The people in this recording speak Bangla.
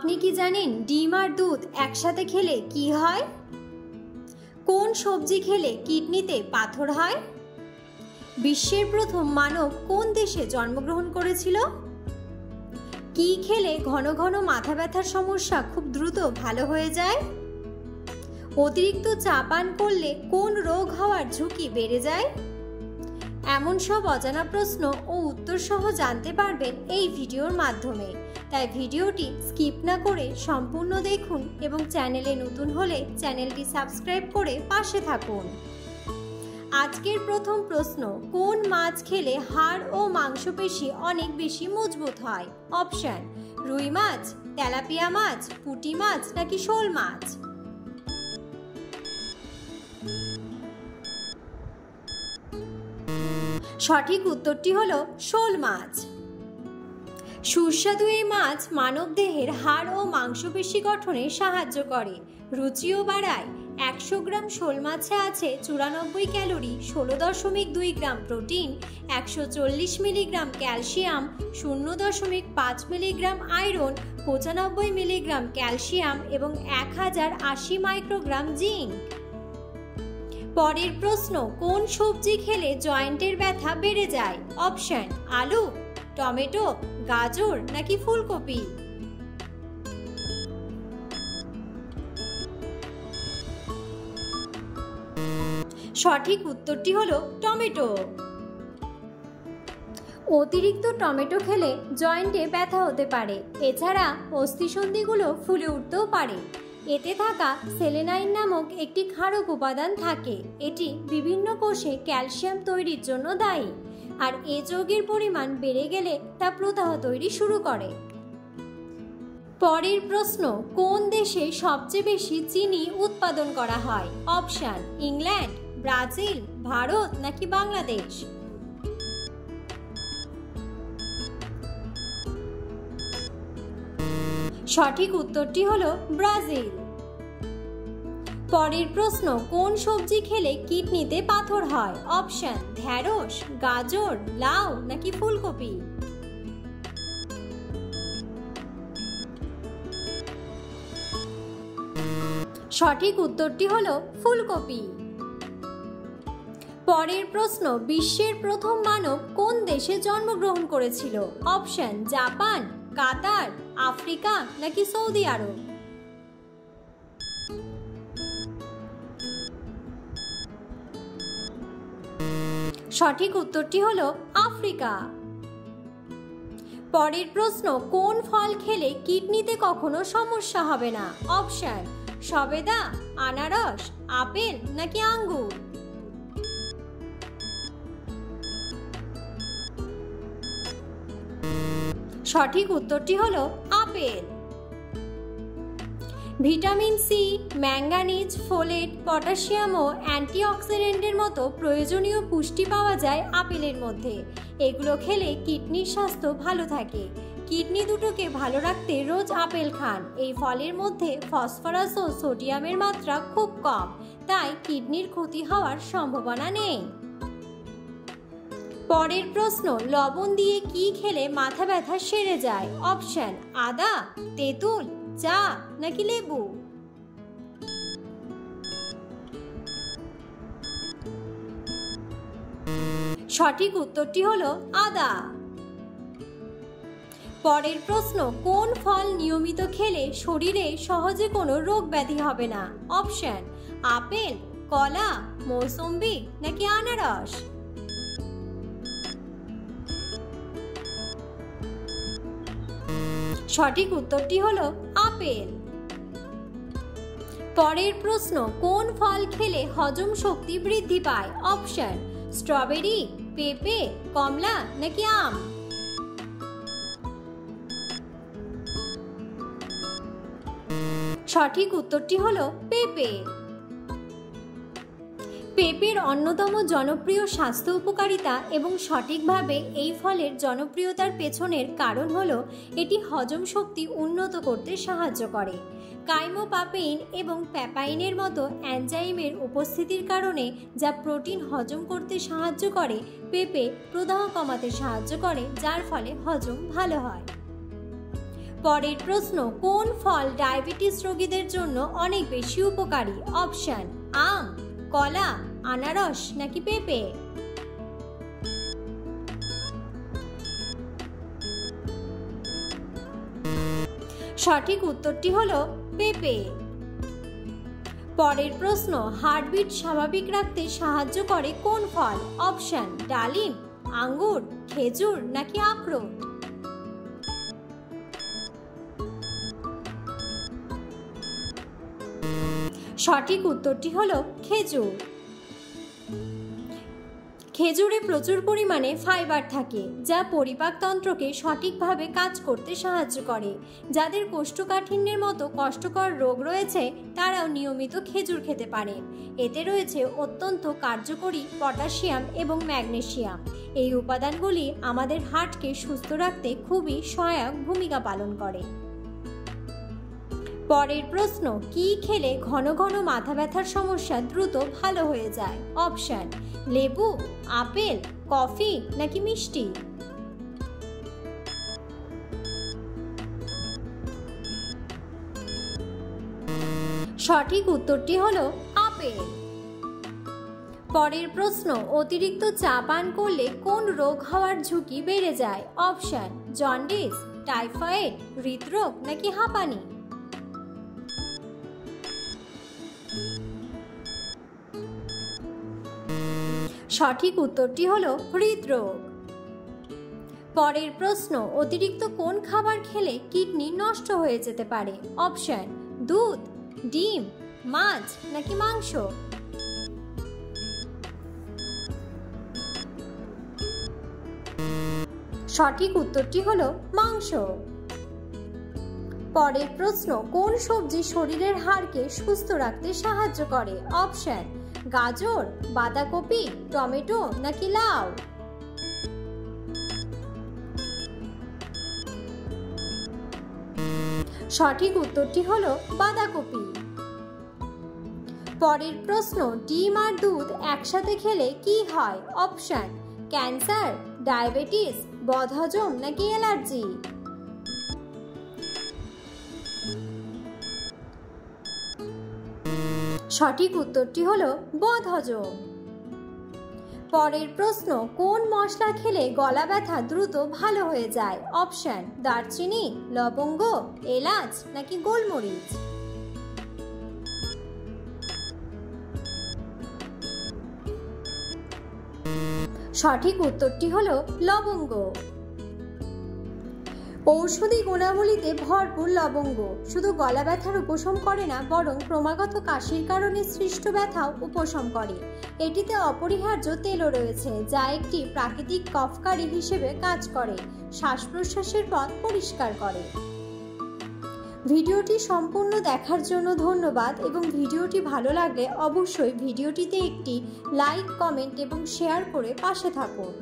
আপনি কি জানেন ডিম আর দুধ একসাথে খেলে কি হয়? কোন সবজি খেলে কিডনিতে পাথর হয়? বিশ্বের প্রথম মানব কোন দেশে জন্মগ্রহণ করেছিল? কি খেলে ঘন ঘন মাথা ব্যথার সমস্যা খুব দ্রুত ভালো হয়ে যায়? অতিরিক্ত চা পান করলে কোন রোগ হওয়ার ঝুঁকি বেড়ে যায়? এমন সব অজানা প্রশ্ন ও উত্তর সহ জানতে পারবেন এই ভিডিওর মাধ্যমে। তাই ভিডিওটি স্কিপ না করে সম্পূর্ণ দেখুন এবং চ্যানেলে নতুন হলে চ্যানেলটি সাবস্ক্রাইব করে পাশে থাকুন। আজকের প্রথম প্রশ্ন, কোন মাছ খেলে হাড় ও মাংসপেশি অনেক বেশি মজবুত হয়? অপশন: রুই মাছ, তেলাপিয়া মাছ, পুঁটি মাছ নাকি শোল মাছ? সঠিক উত্তরটি হলো শোল মাছ। সুস্বাদু এই মাছ মানবদেহের হাড় ও মাংসপেশি গঠনে সাহায্য করে, রুচিও বাড়ায়। 100 গ্রাম শোল মাছে আছে 94 calorie, 16.2 gram protein, 140 milligram calcium, 0.5 milligram iron, 95 milligram calcium এবং 1080 মাইক্রোগ্রাম জিঙ্ক। পরের প্রশ্ন, কোন সবজি খেলে জয়েন্টের ব্যথা বেড়ে যায়? অপশন: আলু, টমেটো, গাজর নাকি ফুলকপি? সঠিক উত্তরটি হলো টমেটো। অতিরিক্ত টমেটো খেলে জয়েন্টে ব্যথা হতে পারে। এছাড়া অস্থিসন্ধিগুলো ফুলে উঠতেও পারে। এতে থাকা সেলেনাইন নামক একটি ক্ষারক উপাদান থাকে। এটি বিভিন্ন কোষে ক্যালসিয়াম তৈরির জন্য দায়ী, আর এ যৌগের পরিমাণ বেড়ে গেলে তা প্রদাহ তৈরি শুরু করে। পরের প্রশ্ন, কোন দেশে সবচেয়ে বেশি চিনি উৎপাদন করা হয়? অপশন: ইংল্যান্ড, ব্রাজিল, ভারত নাকি বাংলাদেশ? সঠিক উত্তরটি হলো ব্রাজিল। পরের প্রশ্ন, কোন সবজি খেলে কিডনিতে পাথর হয়? অপশন: ঢ্যাঁড়স, গাজর, লাউ নাকি ফুলকপি? সঠিক উত্তরটি হলো ফুলকপি। পরের প্রশ্ন, বিশ্বের প্রথম মানব কোন দেশে জন্মগ্রহণ করেছিল? অপশন: জাপান, কাতার, আফ্রিকা নাকি সৌদি আরব? সঠিক উত্তরটি হলো আফ্রিকা। পরের প্রশ্ন, কোন ফল খেলে কিডনিতে কখনো সমস্যা হবে না? অপশন: সবেদা, আনারস, আপেল নাকি আঙ্গুর? সঠিক উত্তরটি হলো apple. Vitamin C, manganese, folate, potassium ও অ্যান্টিঅক্সিডেন্টের মতো প্রয়োজনীয় পুষ্টি পাওয়া যায় আপেলের মধ্যে। এগুলো খেলে কিডনির স্বাস্থ্য ভালো থাকে। কিডনি দুটোকে ভালো রাখতে রোজ আপেল খান। এই ফলের মধ্যে ফসফরাস ও সোডিয়ামের মাত্রা খুব কম, তাই কিডনির ক্ষতি হওয়ার সম্ভাবনা নেই। পরের প্রশ্ন, লবণ দিয়ে কি খেলে মাথা ব্যথা সেরে যায়? অপশন: আদা, তেঁতুল, চা নাকি লেবু? সঠিক উত্তরটি হলো আদা। পরের প্রশ্ন, কোন ফল নিয়মিত খেলে শরীরে সহজে কোনো রোগ ব্যাধি হবে না? অপশন: আপেল, কলা, মৌসুম্বি নাকি আনারস? সঠিক উত্তরটি হলো আপেল। পরের প্রশ্ন, কোন ফল খেলে হজম শক্তি বৃদ্ধি পায়? অপশন: স্ট্রবেরি, পেঁপে, কমলা নাকি আম? সঠিক উত্তরটি হলো পেঁপে। পেঁপের অন্যতম জনপ্রিয় স্বাস্থ্য উপকারিতা এবং সঠিকভাবে এই ফলের জনপ্রিয়তার পেছনের কারণ হলো এটি হজম শক্তি উন্নত করতে সাহায্য করে। কাইমোপাপেইন এবং প্যাপাইনের মতো এনজাইমের উপস্থিতির কারণে, যা প্রোটিন হজম করতে সাহায্য করে, পেঁপে প্রদাহ কমাতে সাহায্য করে, যার ফলে হজম ভালো হয়। পরের প্রশ্ন, কোন ফল ডায়াবেটিস রোগীদের জন্য অনেক বেশি উপকারী? অপশন: আম, কলা, আনারস নাকি পেঁপে? সঠিক উত্তরটি হলো পেঁপে। পরের প্রশ্ন, হার্টবিট স্বাভাবিক রাখতে সাহায্য করে কোন ফল? অপশন: ডালিম, আঙ্গুর, খেজুর নাকি আখরোট? সঠিক উত্তরটি হলো খেজুর। খেজুরে প্রচুর পরিমাণে ফাইবার থাকে, যা পরিপাকতন্ত্রকে সঠিকভাবে কাজ করতে সাহায্য করে। যাদের কোষ্ঠকাঠিন্যের মতো কষ্টকর রোগ রয়েছে তারাও নিয়মিত খেজুর খেতে পারে। এতে রয়েছে অত্যন্ত কার্যকরী পটাশিয়াম এবং ম্যাগনেসিয়াম। এই উপাদানগুলি আমাদের হার্টকে সুস্থ রাখতে খুবই সহায়ক ভূমিকা পালন করে। পরের প্রশ্ন, কি খেলে ঘন ঘন মাথা ব্যথার সমস্যা দ্রুত ভালো হয়ে যায়? অপশন: লেবু, আপেল, কফি নাকি মিষ্টি? সঠিক উত্তরটি হলো আপেল। পরের প্রশ্ন, অতিরিক্ত চা পান করলে কোন রোগ হওয়ার ঝুঁকি বেড়ে যায়? অপশন: জন্ডিস, টাইফয়েড, হৃদরোগ নাকি হাঁপানি? সঠিক উত্তরটি হলো হৃদরোগ। পরের প্রশ্ন, অতিরিক্ত কোন খাবার খেলে কিডনি নষ্ট হয়ে যেতে পারে? অপশন: দুধ, ডিম, মাছ নাকি মাংস? সঠিক উত্তরটি হলো মাংস। পরের প্রশ্ন, কোন সবজি শরীরের হাড়কে সুস্থ রাখতে সাহায্য করে? অপশন: গাজর, বাঁধাকপি, টমেটো নাকি লাউ? সঠিক উত্তরটি হলো বাঁধাকপি। পরের প্রশ্ন, ডিম আর দুধ একসাথে খেলে কি হয়? অপশন: ক্যান্সার, ডায়াবেটিস, বদহজম নাকি অ্যালার্জি? সঠিক উত্তরটি হলো বদহজম। পরের প্রশ্ন, কোন মশলা খেলে গলা ব্যথা দ্রুত ভালো হয়ে যায়? অপশন: দারচিনি, লবঙ্গ, এলাচ নাকি গোলমরিচ? সঠিক উত্তরটি হলো লবঙ্গ। ঔষধি গুণাবলীতে ভরপুর লবঙ্গ শুধু গলা ব্যথার উপশম করে না, বরং ক্রমাগত কাশির কারণে সৃষ্ট ব্যথাও উপশম করে। এটিতে অপরিহার্য তেলও রয়েছে, যা একটি প্রাকৃতিক কফকারী হিসেবে কাজ করে, শ্বাস প্রশ্বাসের পথ পরিষ্কার করে। ভিডিওটি সম্পূর্ণ দেখার জন্য ধন্যবাদ এবং ভিডিওটি ভালো লাগলে অবশ্যই ভিডিওটিতে একটি লাইক, কমেন্ট এবং শেয়ার করে পাশে থাকুন।